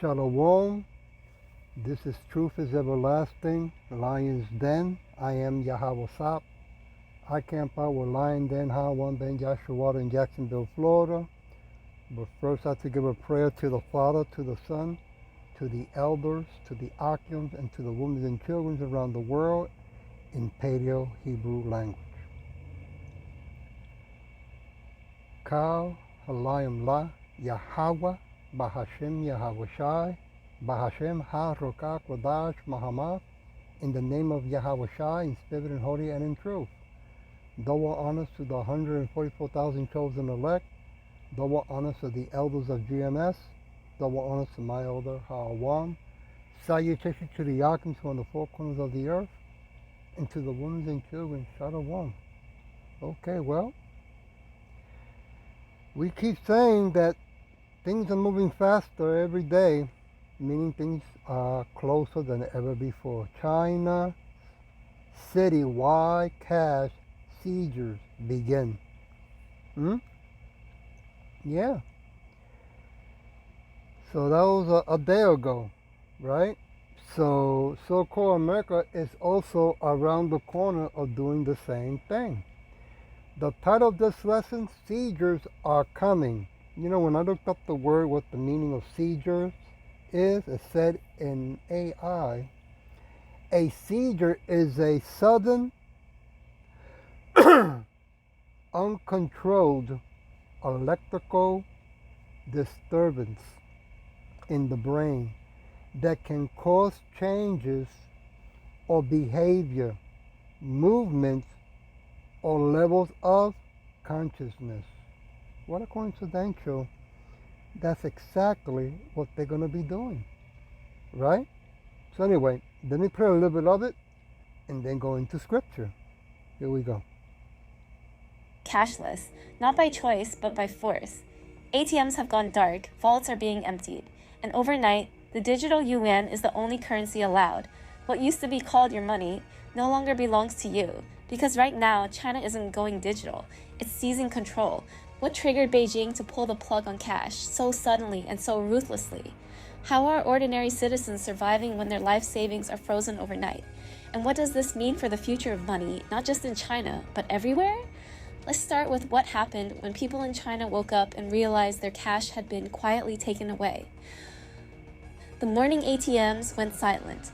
Shalom. This is Truth is Everlasting, Lion's Den. I am Yahweh Sap. I camp out with Lion Den, Hawan Ben Yashua in Jacksonville, Florida. But first I have to give a prayer to the Father, to the Son, to the elders, to the Akim, and to the women and children around the world in Paleo Hebrew language. Kal Halayim La Yahweh Bahashem Yahweh Shai Bahashem Ha Rokah Kodash Mahamad, in the name of Yahweh Shai, in spirit and holy and in truth. Double honors to the 144,000 chosen elect. Double honors to the elders of GMS. Double honors to my elder Ha'awam. Salutation to the Yakims on the four corners of the earth, and to the women and children. Shalom. Okay, well, we keep saying that things are moving faster every day, meaning things are closer than ever before. China citywide cash seizures begin. Yeah. So that was a day ago, right? So so-called America is also around the corner of doing the same thing. The title of this lesson, Seizures Are Coming. You know, when I looked up the word, what the meaning of seizures is, it said in AI, a seizure is a sudden, uncontrolled electrical disturbance in the brain that can cause changes or behavior, movements, or levels of consciousness. What a coincidental. That's exactly what they're going to be doing, right? So anyway, let me play a little bit of it and then go into scripture. Here we go. Cashless, not by choice, but by force. ATMs have gone dark, vaults are being emptied, and overnight, the digital yuan is the only currency allowed. What used to be called your money no longer belongs to you, because right now, China isn't going digital, it's seizing control. What triggered Beijing to pull the plug on cash so suddenly and so ruthlessly? How are ordinary citizens surviving when their life savings are frozen overnight? And what does this mean for the future of money, not just in China, but everywhere? Let's start with what happened when people in China woke up and realized their cash had been quietly taken away. The morning ATMs went silent.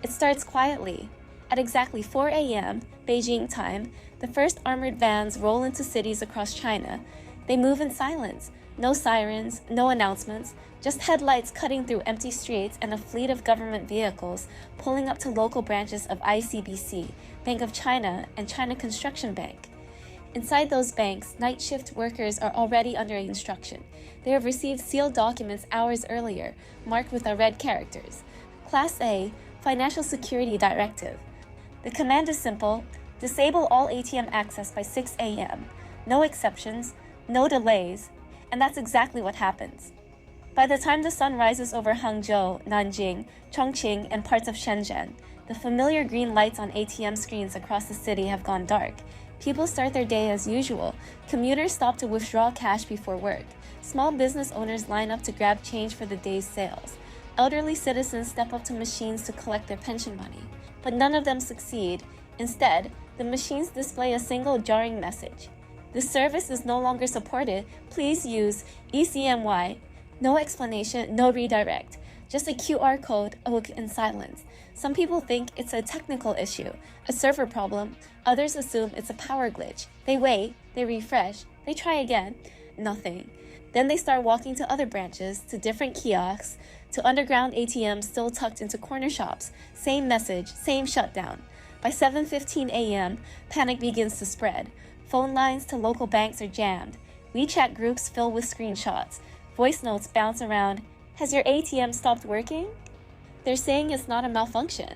It starts quietly. At exactly 4 a.m., Beijing time, the first armored vans roll into cities across China. They move in silence. No sirens, no announcements, just headlights cutting through empty streets and a fleet of government vehicles pulling up to local branches of ICBC, Bank of China, and China Construction Bank. Inside those banks, night shift workers are already under instruction. They have received sealed documents hours earlier, marked with our red characters. Class A, Financial Security Directive. The command is simple: disable all ATM access by 6 a.m. No exceptions, no delays, and that's exactly what happens. By the time the sun rises over Hangzhou, Nanjing, Chongqing, and parts of Shenzhen, the familiar green lights on ATM screens across the city have gone dark. People start their day as usual. Commuters stop to withdraw cash before work. Small business owners line up to grab change for the day's sales. Elderly citizens step up to machines to collect their pension money. But none of them succeed. Instead, the machines display a single jarring message. This service is no longer supported. Please use ECMY. No explanation, no redirect. Just a QR code, a look in silence. Some people think it's a technical issue, a server problem. Others assume it's a power glitch. They wait, they refresh, they try again. Nothing. Then they start walking to other branches, to different kiosks, to underground ATMs still tucked into corner shops. Same message, same shutdown. By 7:15 a.m., panic begins to spread. Phone lines to local banks are jammed. WeChat groups fill with screenshots. Voice notes bounce around. Has your ATM stopped working? They're saying it's not a malfunction.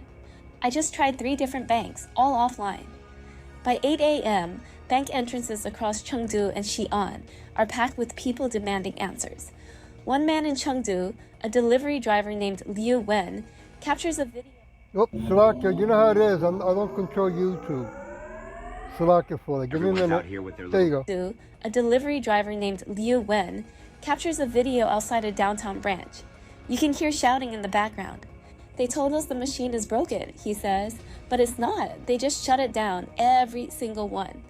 I just tried 3 different banks, all offline. By 8 a.m., bank entrances across Chengdu and Xi'an are packed with people demanding answers. One man in Chengdu, a delivery driver named Liu Wen, captures a video. Oh, Salakia, you know how it is. I don't control YouTube. Salakia for it. Give me a minute. There you go. A delivery driver named Liu Wen captures a video outside a downtown branch. You can hear shouting in the background. They told us the machine is broken, he says, but it's not. They just shut it down, every single one.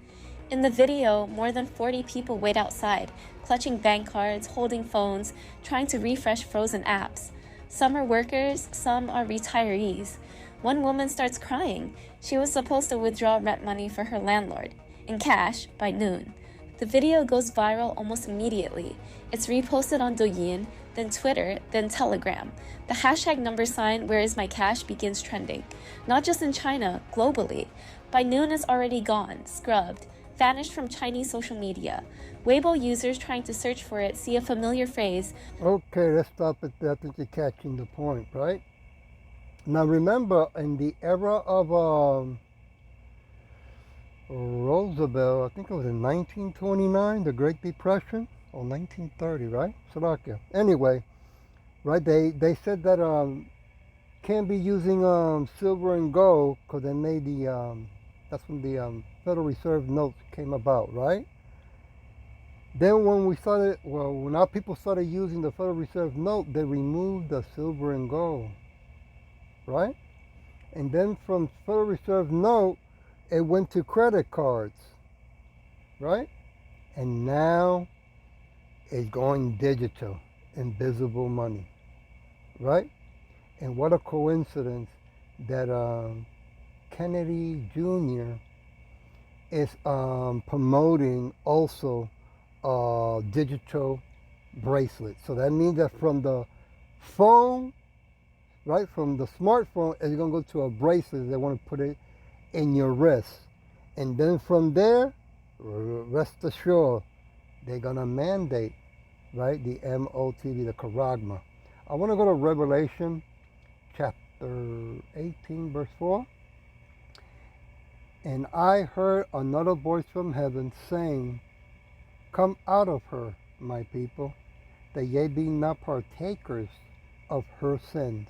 In the video, more than 40 people wait outside, clutching bank cards, holding phones, trying to refresh frozen apps. Some are workers, some are retirees. One woman starts crying. She was supposed to withdraw rent money for her landlord, in cash, by noon. The video goes viral almost immediately. It's reposted on Douyin, then Twitter, then Telegram. The hashtag #, where is my cash, begins trending. Not just in China, globally. By noon it's already gone, scrubbed, vanished from Chinese social media. Weibo users trying to search for it see a familiar phrase. Okay, let's stop at that. I think you're catching the point, right? Now remember, in the era of Roosevelt, I think it was in 1929, the Great Depression, or 1930, right? Slovakia. Anyway, right? They said that can't be using silver and gold because they made the that's when the Federal Reserve notes came about, right? Then when our people started using the Federal Reserve note, they removed the silver and gold, right? And then from Federal Reserve note, it went to credit cards, right? And now it's going digital, invisible money, right? And what a coincidence that Kennedy Jr. is promoting also digital bracelets. So that means that from the phone, right, from the smartphone, it's going to go to a bracelet. They want to put it in your wrist. And then from there, rest assured, they're going to mandate, right, the MOTV, the charagma. I want to go to Revelation chapter 18, verse 4. And I heard another voice from heaven saying, come out of her, my people, that ye be not partakers of her sins,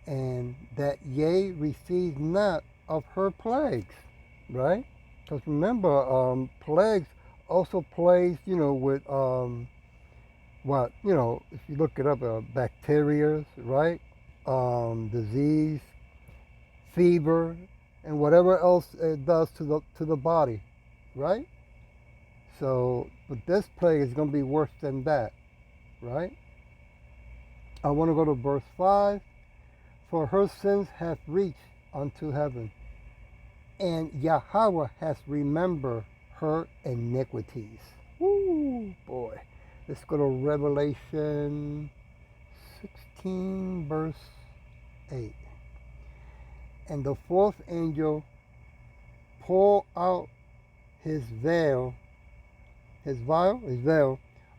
and that ye receive not of her plagues, right? Because remember, plagues also plays, with what, if you look it up, bacteria, right? Disease, fever, and whatever else it does to the body, right? So, but this plague is going to be worse than that, right? I want to go to verse 5. For her sins have reached unto heaven, and Yahweh has remembered her iniquities. Woo, boy. Let's go to Revelation 16, verse 8. And the fourth angel poured out his veil,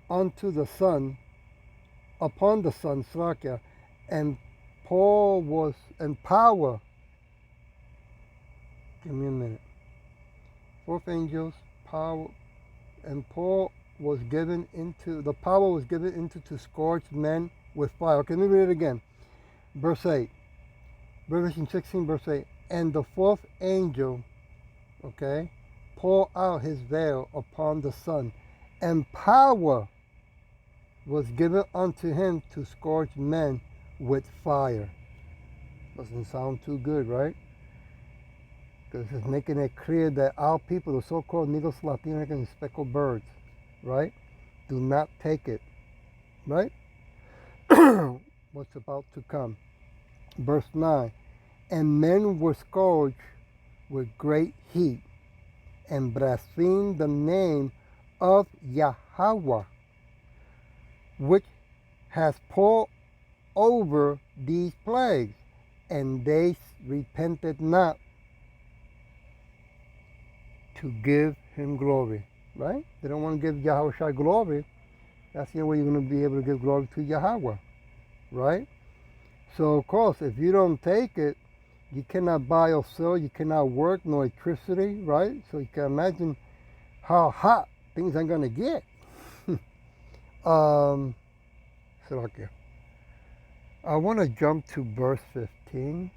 unto the sun, upon the sun, Slakia, and Paul was in power. Give me a minute. Fourth angel's power, and Paul was given into, the power was given into to scourge men with fire. Okay, let me read it again. Verse 8. Revelation 16, verse 8. And the fourth angel, okay, poured out his veil upon the sun, and power was given unto him to scourge men with fire. Doesn't sound too good, right? Because it's making it clear that our people, the so-called Negros, Latinos, and speckled birds, right, do not take it, right? What's about to come. Verse 9. And men were scourged with great heat, and blasphemed the name of Yahweh, which has poured over these plagues, and they repented not to give him glory, right? They don't want to give Yahweh glory. That's the only way you're going to be able to give glory to Yahweh, right? So, of course, if you don't take it, you cannot buy or sell, you cannot work, no electricity, right? So you can imagine how hot things are going to get. I want to jump to verse 15.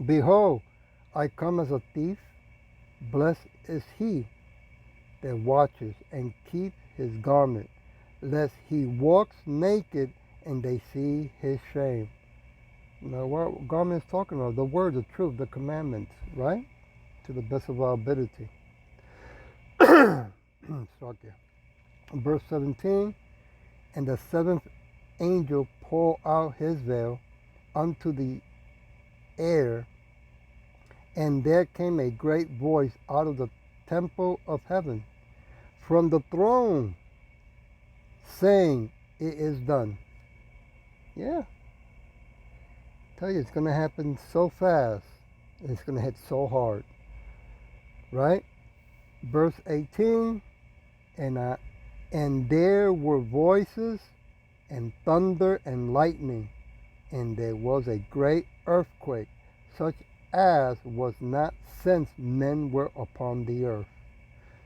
Behold, I come as a thief. Blessed is he that watches and keep his garment, lest he walks naked and they see his shame. Now, what God is talking about? The word, the truth, the commandments, right? To the best of our ability. Start there. Verse 17, and the seventh angel poured out his veil unto the air, and there came a great voice out of the temple of heaven, from the throne, saying, it is done. Yeah. Tell you, it's going to happen so fast. It's going to hit so hard. Right? Verse 18, and there were voices and thunder and lightning, and there was a great earthquake, such as was not since men were upon the earth.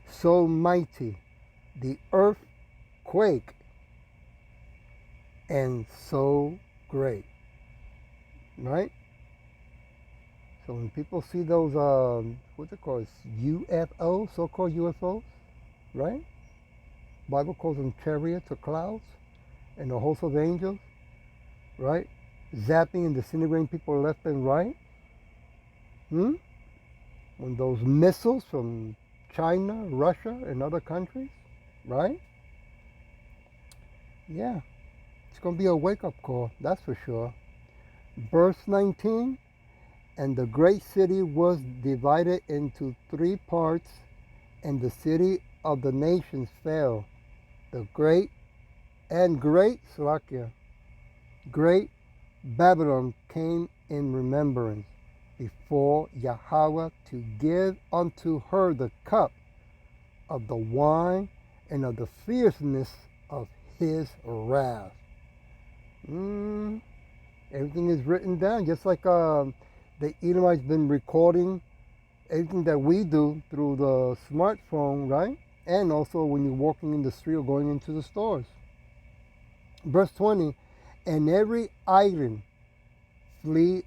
So mighty the earthquake, and so great. Right? So when people see those, what's it called? UFOs, so-called UFOs, right? Bible calls them chariots or clouds, and a host of angels, right? Zapping and disintegrating people left and right. When those missiles from China, Russia, and other countries, right? Yeah, it's going to be a wake-up call, that's for sure. Verse 19, and the great city was divided into 3 parts, and the city of the nations fell. The great Slovakia, great Babylon came in remembrance before Yahweh to give unto her the cup of the wine and of the fierceness of his wrath. Everything is written down, just like the Edomites been recording everything that we do through the smartphone, right? And also when you're walking in the street or going into the stores. Verse 20, and every island fled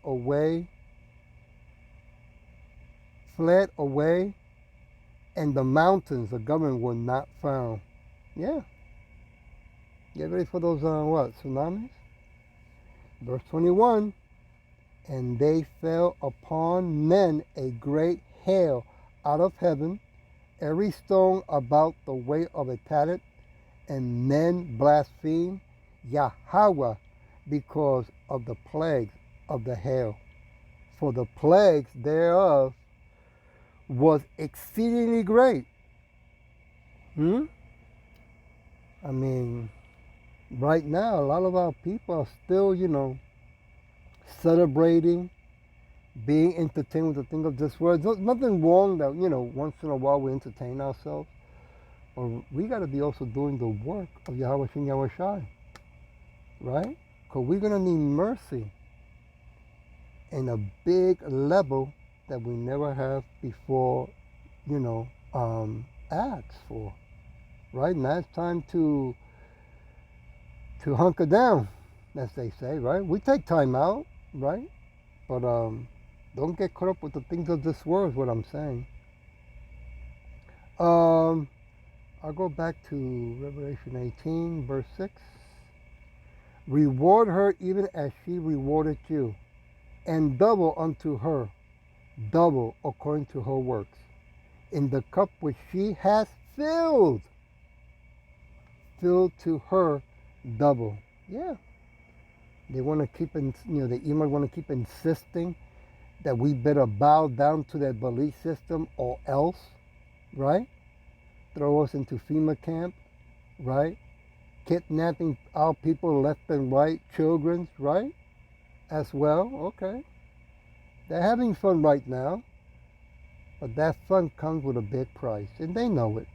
away, and the mountains, the government, were not found. Yeah. Get ready for those, tsunamis? Verse 21, and they fell upon men a great hail out of heaven, every stone about the weight of a talent, and men blasphemed Yahweh because of the plagues of the hail. For the plagues thereof was exceedingly great. I mean, right now, a lot of our people are still, celebrating, being entertained with the thing of this world. There's nothing wrong that, once in a while we entertain ourselves. But we got to be also doing the work of Yahweh Shem Yahweh Shai. Right? Because we're going to need mercy in a big level that we never have before, asked for. Right? Now it's time to hunker down, as they say, right? We take time out, right? But don't get caught up with the things of this world is what I'm saying. I'll go back to Revelation 18, verse 6. Reward her even as she rewarded you, and double unto her, double according to her works, in the cup which she has filled to her double. Yeah. They want to keep, the Edomites want to keep insisting that we better bow down to their belief system or else, right? Throw us into FEMA camp, right? Kidnapping our people left and right, children, right? As well, okay. They're having fun right now, but that fun comes with a big price, and they know it.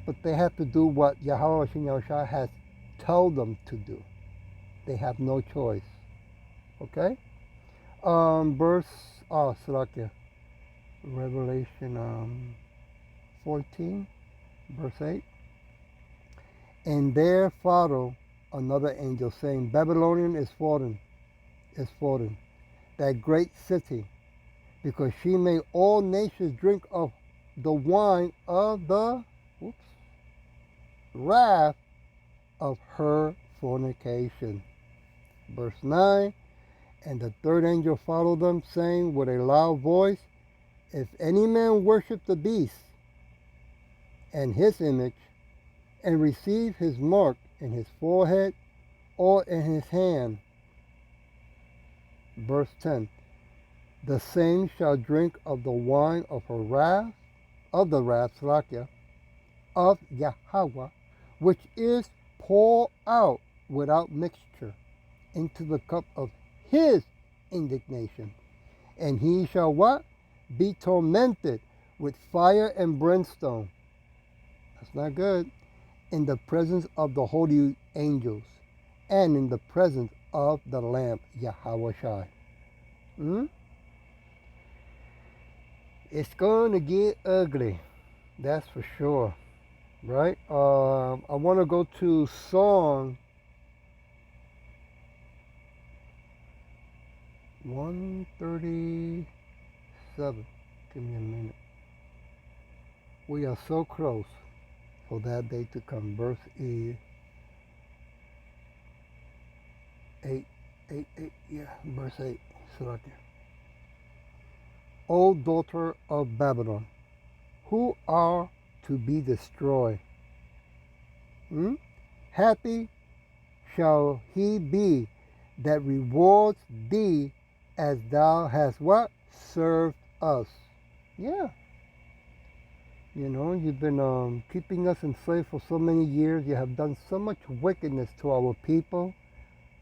But they have to do what Yahweh Shem Yahushua has told them to do. They have no choice. Okay? Revelation 14, verse 8. And there followed another angel saying, Babylonian is fallen, that great city, because she made all nations drink of the wine of the wrath of her fornication. Verse 9, and the third angel followed them, saying with a loud voice, if any man worship the beast and his image, and receive his mark in his forehead or in his hand. Verse 10, the same shall drink of the wine of her wrath, of the wrath, of Yahweh, which is poured out without mixture into the cup of his indignation. And he shall what? Be tormented with fire and brimstone. That's not good. In the presence of the holy angels and in the presence of the Lamb, Yahweh Shai. It's going to get ugly. That's for sure. Right? I want to go to Song 137. Give me a minute. We are so close for that day to come. Verse 8, verse 8. O daughter of Babylon, who are to be destroyed. Happy shall he be that rewards thee as thou hast what? Served us. Yeah. You know, you've been keeping us enslaved for so many years. You have done so much wickedness to our people,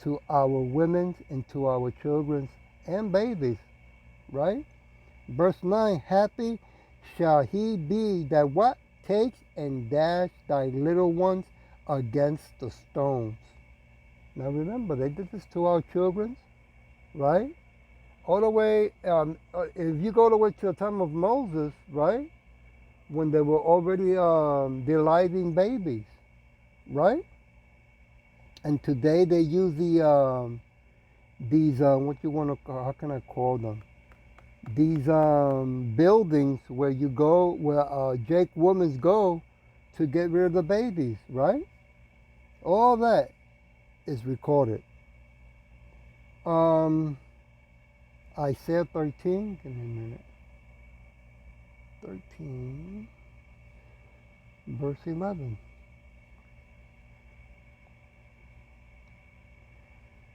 to our women, and to our children and babies. Right? Verse 9, happy shall he be that what? Takes and dash thy little ones against the stones. Now remember, they did this to our children, right? All the way, if you go all the way to the time of Moses, right? When they were already deliving babies, right? And today they use these, what you want to, how can I call them? These buildings where you go, where Jake women go to get rid of the babies, right? All that is recorded. Isaiah 13, give me a minute. 13, verse 11.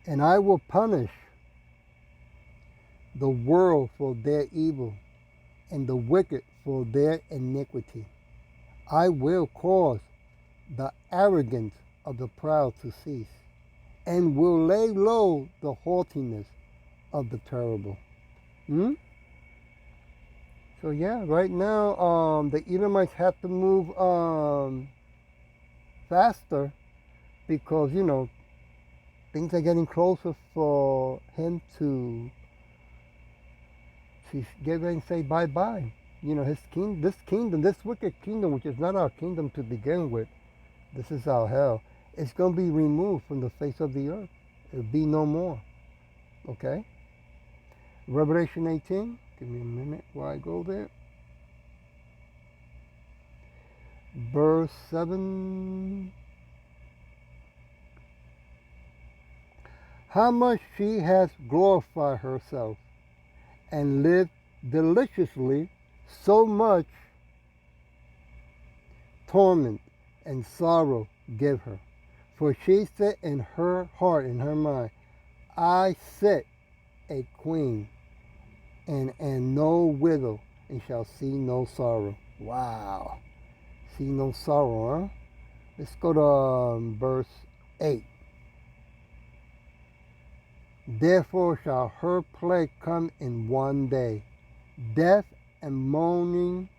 And I will punish the world for their evil and the wicked for their iniquity. I will cause the arrogance of the proud to cease, and will lay low the haughtiness of the terrible. So yeah, right now the Edomites have to move faster because, you know, things are getting closer for him to get ready and say bye-bye. You know, this kingdom, this wicked kingdom, which is not our kingdom to begin with, this is our hell, it's going to be removed from the face of the earth. It'll be no more. Okay? Revelation 18. Give me a minute while I go there. Verse 7. How much she has glorified herself and lived deliciously, so much torment and sorrow give her. For she said in her heart, in her mind, I sit a queen and am no widow, and shall see no sorrow. Wow. See no sorrow, huh? Let's go to verse 8. Therefore shall her plague come in one day, death and mourning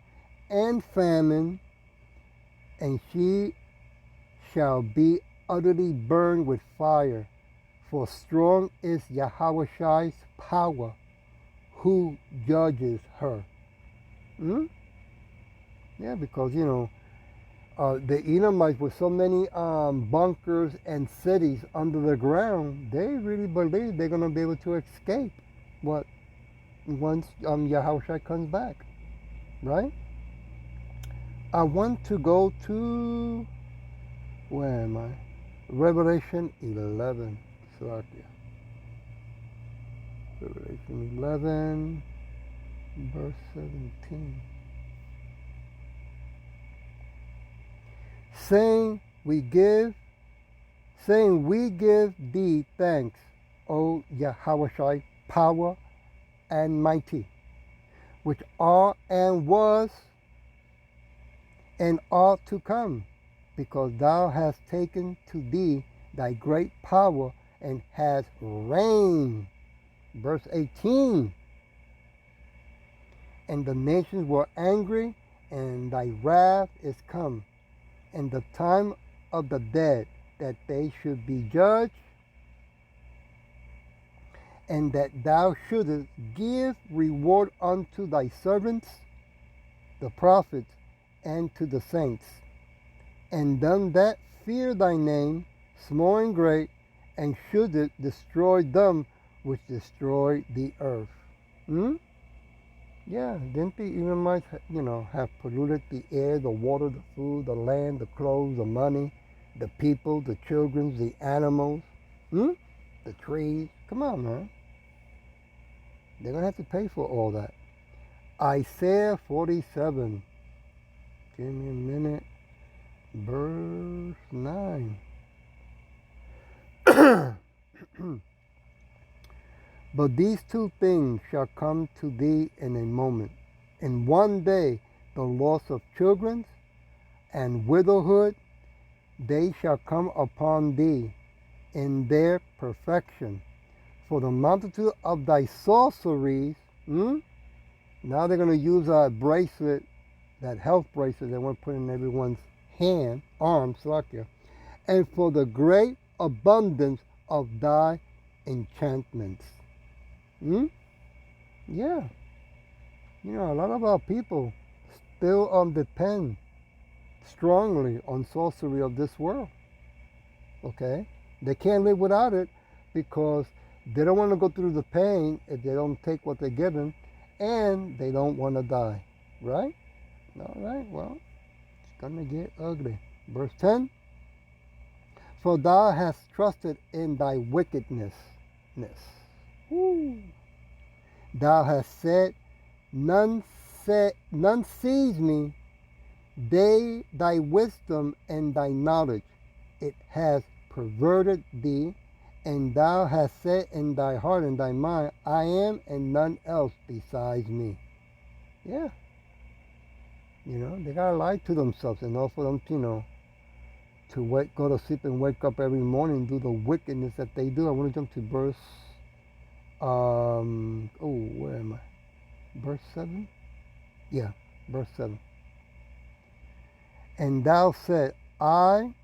and famine, and she shall be utterly burned with fire, for strong is Yahweh Shai's power, who judges her. Yeah, because, you know, the Edomites, with so many bunkers and cities under the ground, they really believe they're going to be able to escape once Yahushua comes back, right? I want to go to, where am I? Revelation 11. Salakia. Revelation 11, verse 17. Saying we give thee thanks, O Yahweh, power and mighty, which are and was and are to come, because thou hast taken to thee thy great power and hast reigned. Verse 18. And the nations were angry, and thy wrath is come, and the time of the dead, that they should be judged, and that thou shouldest give reward unto thy servants, the prophets, and to the saints, and them that fear thy name, small and great, and shouldest destroy them which destroy the earth. Yeah, didn't the Edomites, have polluted the air, the water, the food, the land, the clothes, the money, the people, the children, the animals, the trees? Come on, man. They're going to have to pay for all that. Isaiah 47. Give me a minute. Verse 9. But these two things shall come to thee in a moment. In one day, the loss of children and widowhood, they shall come upon thee in their perfection. For the multitude of thy sorceries, now they're going to use a bracelet, that health bracelet they want to put in everyone's arm, and for the great abundance of thy enchantments. Yeah. A lot of our people still depend strongly on sorcery of this world. Okay? They can't live without it because they don't want to go through the pain if they don't take what they're given, and they don't want to die. Right? All right, well, it's going to get ugly. Verse 10. For thou hast trusted in thy wickedness. Woo. Thou hast said, none sees me. Thy wisdom and thy knowledge, it has perverted thee, and thou hast said in thy heart and thy mind, I am and none else besides me. Yeah. They gotta lie to themselves in order for them, to go to sleep and wake up every morning and do the wickedness that they do. I want to jump to verse, where am I? Verse 7? Yeah, verse 7. And thou said, I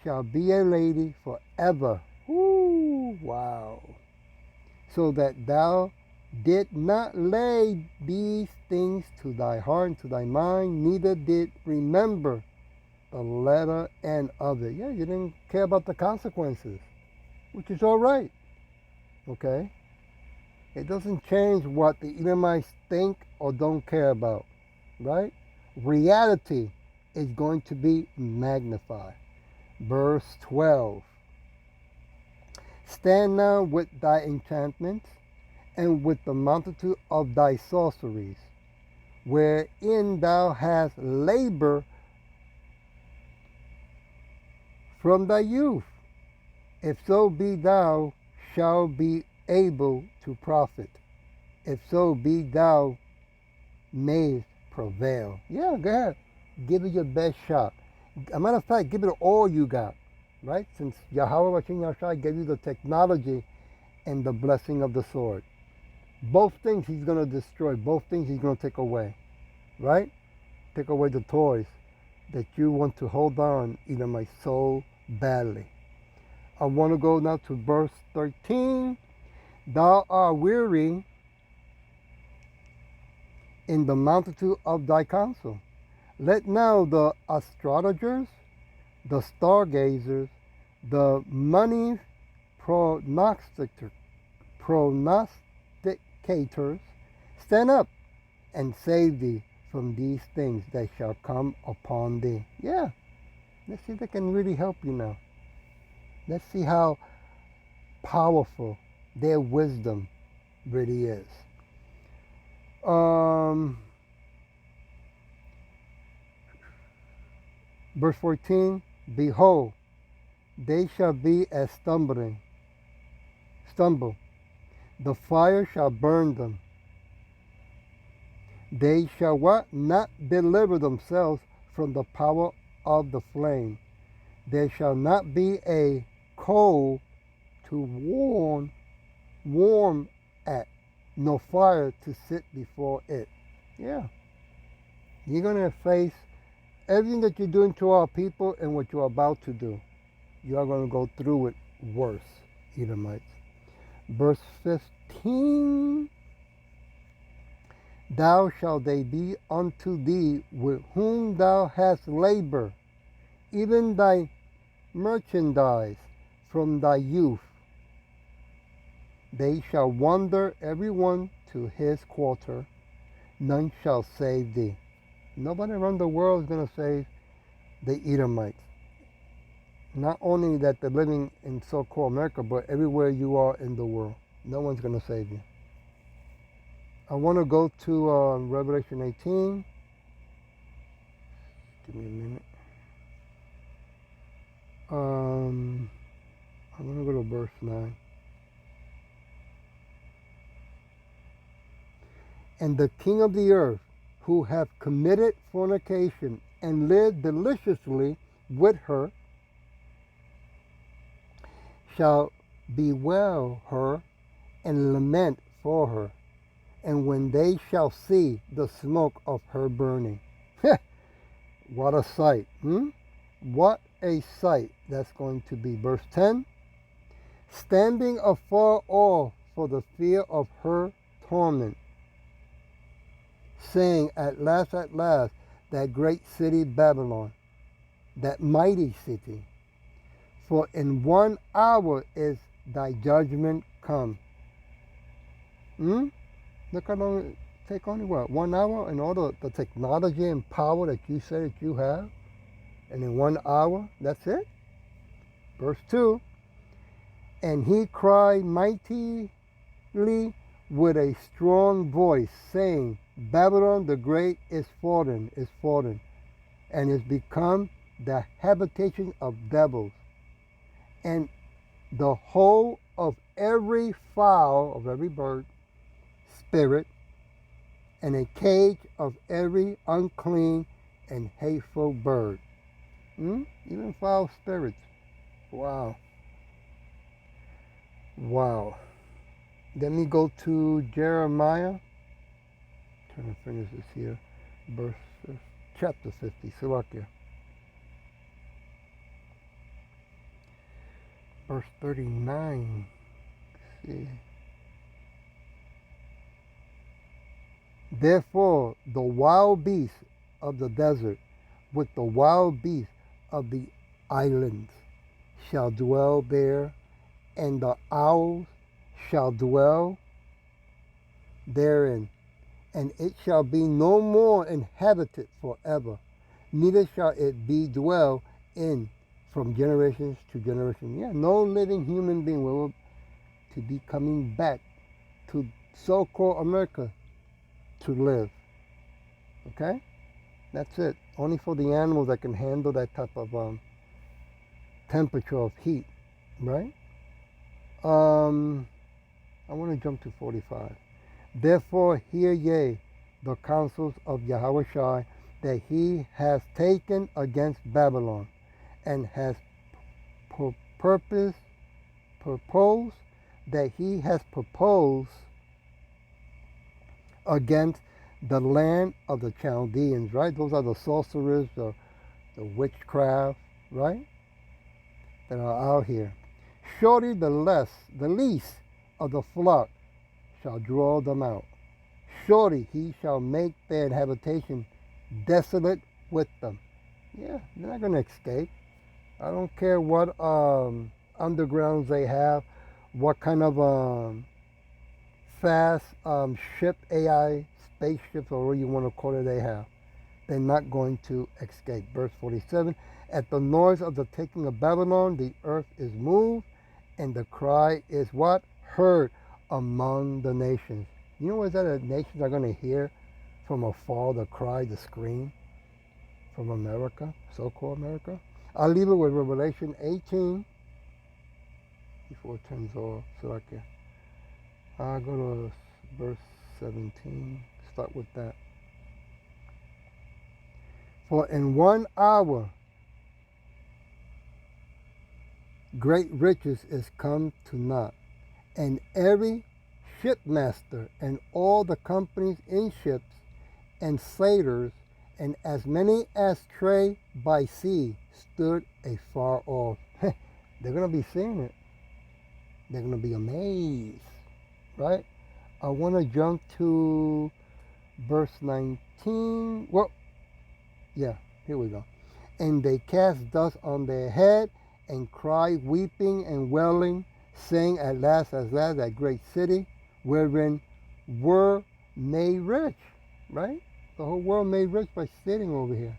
shall be a lady forever. Woo, wow. So that thou did not lay these things to thy heart and to thy mind, neither did remember the letter end of it. Yeah, you didn't care about the consequences, which is all right. Okay? It doesn't change what the Edomites think or don't care about, right? Reality is going to be magnified. Verse 12. Stand now with thy enchantments and with the multitude of thy sorceries, wherein thou hast labored from thy youth. If so be thou shalt be able to profit. If so be thou mayest prevail. Yeah, go ahead. Give it your best shot. As a matter of fact, give it all you got, right? Since Yahweh Yahshua gave you the technology and the blessing of the sword. Both things he's going to destroy. Both things he's going to take away, right? Take away the toys that you want to hold on, my so badly. I want to go now to verse 13. Thou art weary in the multitude of thy counsel. Let now the astrologers, the stargazers, the money prognosticators stand up and save thee from these things that shall come upon thee. Yeah, let's see if they can really help you now. Let's see how powerful their wisdom really is. Verse 14, behold, they shall be as stumble. The fire shall burn them. They shall what? Not deliver themselves from the power of the flame. There shall not be a coal to warm at, no fire to sit before it. Yeah. You're going to face everything that you're doing to our people and what you're about to do. You are going to go through it worse, Edomites. Verse 15, thou shalt they be unto thee with whom thou hast labored, even thy merchandise from thy youth. They shall wander every one to his quarter, none shall save thee. Nobody around the world is going to save the Edomites. Not only that they're living in so-called America, but everywhere you are in the world. No one's going to save you. I want to go to Revelation 18. Give me a minute. I'm going to go to verse 9. And the king of the earth, who hath committed fornication and lived deliciously with her, shall bewail her and lament for her, and when they shall see the smoke of her burning. What a sight. What a sight that's going to be. Verse 10, standing afar off for the fear of her torment, saying, at last, that great city Babylon, that mighty city, for in 1 hour is thy judgment come. Look how long it take, only what, 1 hour, and all the technology and power that you say that you have, and in 1 hour, that's it. Verse 2, and he cried mightily with a strong voice, saying, Babylon the Great is fallen, and is become the habitation of devils, and the whole of every fowl, of every bird, spirit, and a cage of every unclean and hateful bird. Even foul spirits. Wow. Let me go to Jeremiah. Trying to finish this here. Chapter 50, Salakia. Verse 39. Let's see. Therefore, the wild beasts of the desert with the wild beasts of the islands shall dwell there, and the owls shall dwell therein, and it shall be no more inhabited forever, neither shall it be dwell in from generations to generation. Yeah, no living human being will to be coming back to so-called America to live. Okay? That's it. Only for the animals that can handle that type of temperature of heat, right? I want to jump to 45. Therefore hear ye the counsels of Yahushua that he has taken against Babylon, and has proposed that he has proposed against the land of the Chaldeans, right? Those are the sorcerers, the witchcraft, right? That are out here. Surely the least of the flock shall draw them out. Surely he shall make their habitation desolate with them. Yeah, they're not going to escape. I don't care what undergrounds they have, what kind of fast ship, AI, spaceships, or what you want to call it, they have. They're not going to escape. Verse 47, At the noise of the taking of Babylon, the earth is moved, and the cry is what? Heard among the nations. You know what that the nations are going to hear from afar, the cry, the scream from America, so-called America? I'll leave it with Revelation 18 before it turns off so I can. I'll go to verse 17, start with that. For in 1 hour great riches is come to naught, and every shipmaster and all the companies in ships and sailors and as many as trade by sea stood afar off. They're going to be seeing it. They're going to be amazed, right? I want to jump to verse 19. Well, yeah, here we go. And they cast dust on their head and cried, weeping and wailing, saying, at last, that great city wherein were made rich, right? The whole world made rich by sitting over here.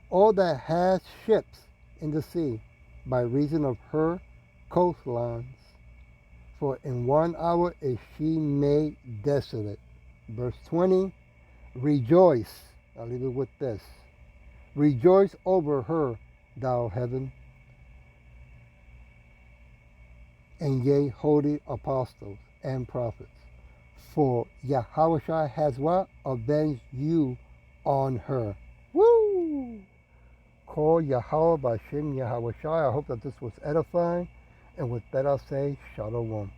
All that has ships in the sea by reason of her coastlines. For in 1 hour is she made desolate. Verse 20, rejoice. I'll leave it with this. Rejoice over her, thou heaven, and ye holy apostles and prophets. For Yahweh has what? Avenged you on her. Woo! Call Yahweh by Shem Yahweh. I hope that this was edifying. And with that I'll say, Shalom.